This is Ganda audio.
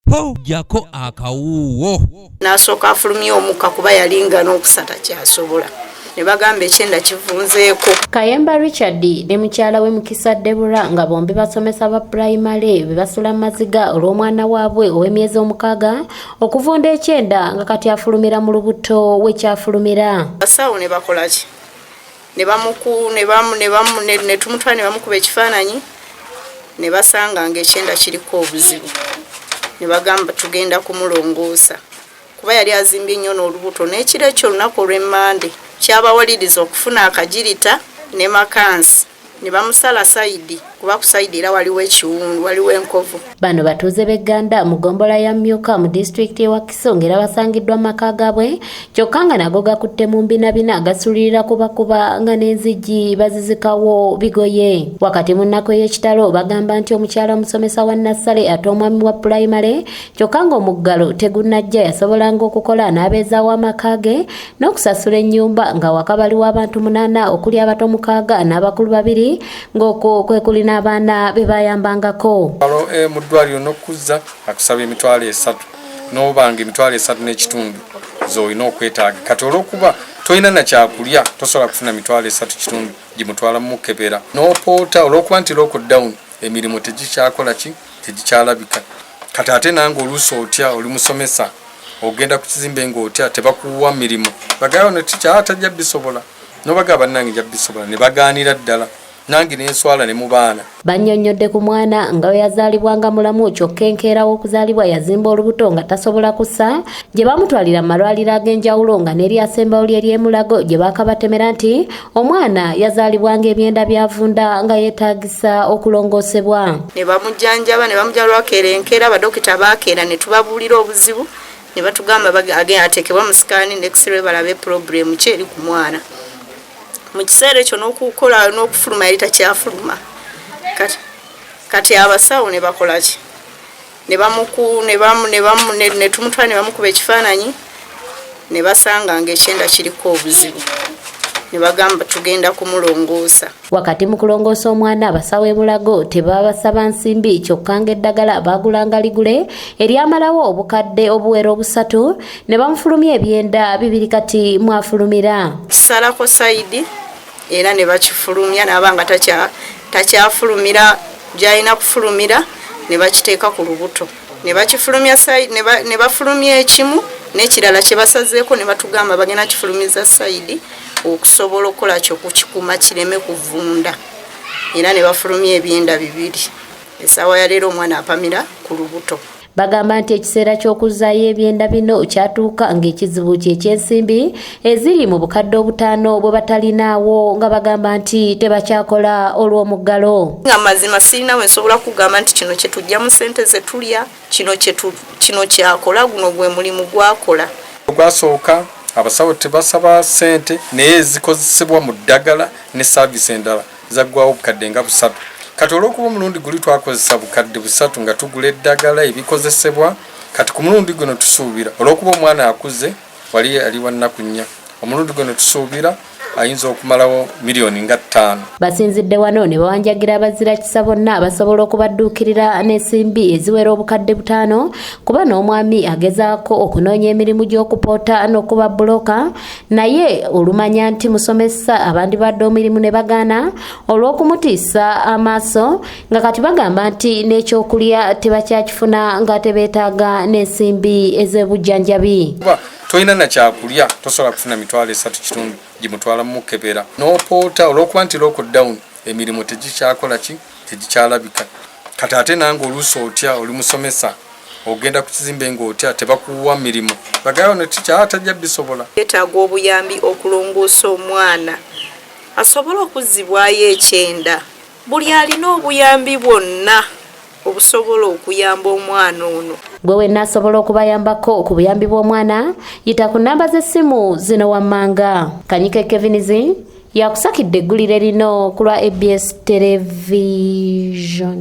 po jako akawuwo nasooka afulumye omukka kuba yalinga n'okusata kyasobola ne bagamba ekyenda kivunzeeko. Kayemba Richard ne mukyala we Mukisa Deborah nga bombi basomesa ba primary be basula maziga olw'omwana waabwe ow'emyezi 6 okuvunda ekyenda nga kati afulumira mu lubuto wekyafulumira. Basawo ne bakolaki ne tumutwala ne bamukuba ekifaananyi ne basanga ng'ekyenda kiriko obuzibu ne bagamba tugenda kumulongoosa kuba yali azimbye nnyo n'olubuto n'ekiro ekyo olunaku olw'emmande kyabawaliriza okufuna akagirita ne makansi ne bamusala sayidi kuba ku sayidi era waliwo ekiwundu waliwo enkovu. Bano batuuze b'Egganda mu gombola ya Myuka mu disitulikiti y'e Wakiso ng'era basangiddwa mu maka gaabwe kyokka nga nago gakutte mu mbinabina gasulirira kubakuba nga n'enzigi bazizikawo bigoye. Wakati mu nnaku ey'ekitalo bagamba nti omukyala omusomesa wa Nassale ate omwami wa pulayimale kyokka ng'omuggalo tegunnajja yasobolanga okukola n'abeezaawo amaka ge n'okusasula ennyumba nga waka baliwo abantu 8 okuli abato 6 n'abakulu 2 ng'okwo kwe kuli n'abaana be bayambangako. Mu ddwaliro n'okuzza akusaba emitwalo 3 n'obanga emitwalo 3 n'ekitundu z'olina okwetaaga kati olw'okuba tolina na kyakulya tosobola kufuna mitwalo 3 kitundu gimutwala mu kebera n'opoota olw'okuba nti lockdown emirimu tegikyakola tegikyalabika kati ate nange oluusi otya oli musomesa ogenda ku kizimbe ng'otya tebakuwa mirimu bagamba nti tajja bisobola n'obagamba nange nja bisobola ne bagaanira ddala nange n'enswala ne mu baana. Bannyonnyodde ku mwana nga we yazaalibwanga mulamu kyokka enkeera w'okuzaalibwa yazimba olubuto nga tasobola kussa gye bamutwalira mu malwaliro ag'enjawulo nga n'eryasembawo ly'ery'e Mulago gye baakabatemera nti omwana yazaalibwanga ebyenda byavunda nga yeetaagisa okulongoosebwa. Ne bamujjanjaba ne bamujalwako enkeera abadokita baakeera ne tubabuulira obuzibu ne batugamba agenda ateekebwa mu sikaani n'exray balabe purobulemu ki eri ku mwana. Mu kiseera ekyo n'okukola n'okufuluma yali takyafuluma kati abasawo ne bakolaki ne tumutwala ne bamukuba ekifaananyi ne basanga ng'ekyenda kiriko obuzibu ne bagamba tugenda kumulongoosa. Wakati mu kulongoosa omwana abasawo e Mulago tebabasaba nsimbi kyokka ng'eddagala baagulanga ligule eryamalawo obukadde obuwera 3 ne bamufulumya ebyenda 2 kati mwafulumira. Kisalako sayidi era ne bakifulumya n'abanga takyafulumira gy'alina kufulumira ne bakiteeka ku lubuto ne bakifulumya sayidi ne bafulumya ekimu n'ekirala kye basazeeko ne batugamba bagenda kifulumiza sayidi okusobola okukola kyo kukikuma kireme kuvunda era ne bafulumya ebyenda 2. Essaawa ya leero omwana apamira ku lubuto. Bagamba nti ekiseera ky'okuzzaayo ebyenda bino kyatuuka ng'ekizibu ky'ensimbi eziri mu bukadde 5 bwe batalinaawo nga bagamba nti tebakyakola olw'omuggalo. Nga mazima sirina we nsobola kugamba nti kino kye tujja mu ssente ze tulya kino kyakola guno gwe mulimu gwakola. Gwasooka abasawo tebasaba ssente naye zikozesebwa mu ddagala ne saavisi endala zaggwawo obukadde nga 3. Kati olw'okuba omulundi guli twakozesa bukadde 3 nga tugula eddagala ebikozesebwa kati ku mulundi guno tusuubira olw'okuba omwana akuze wali ali wa nnaku 4 omulundi guno tusuubira ayinza okumalawo miliyoni nga 5. Basinzidde wano ne bawanjagira abazira kisa bonna basobola okubadduukirira n'ensimbi eziwera obukadde 5 kuba n'omwami agezaako okunoonya emirimu gy'okupoota n'okuba buloka naye olumanya nti musomesa abandi badde omirimu ne bagaana olw'okumutiisa amaaso nga kati bagamba nti n'ekyokulya tebakyakifuna nga tebeetaaga n'ensimbi ez'ebujjanjabi. Tolina na kyakulya tosobola kufuna mitwalo 3 kitundu gimutwala mu kebera n'opoota olw'okuba nti lockdown emirimu tegikyakola tegikyalabika kati ate nange oluusi otya oli musomesa ogenda ku kizimbe ng'otya tebakuwa mirimu bagamba nti tajja bisobola. Yeetaaga obuyambi okulongoosa omwana asobole okuzzibwayo ekyenda. Buli alina obuyambi bwonna obusobola okuyamba omwana ono. Gwe wenna asobola okubayambako ku buyambi bw'omwana yita ku nnamba z'essimu zino wammanga. Kanyike Kevinizi yakusakidde eggulire lino ku lwa ABS Television.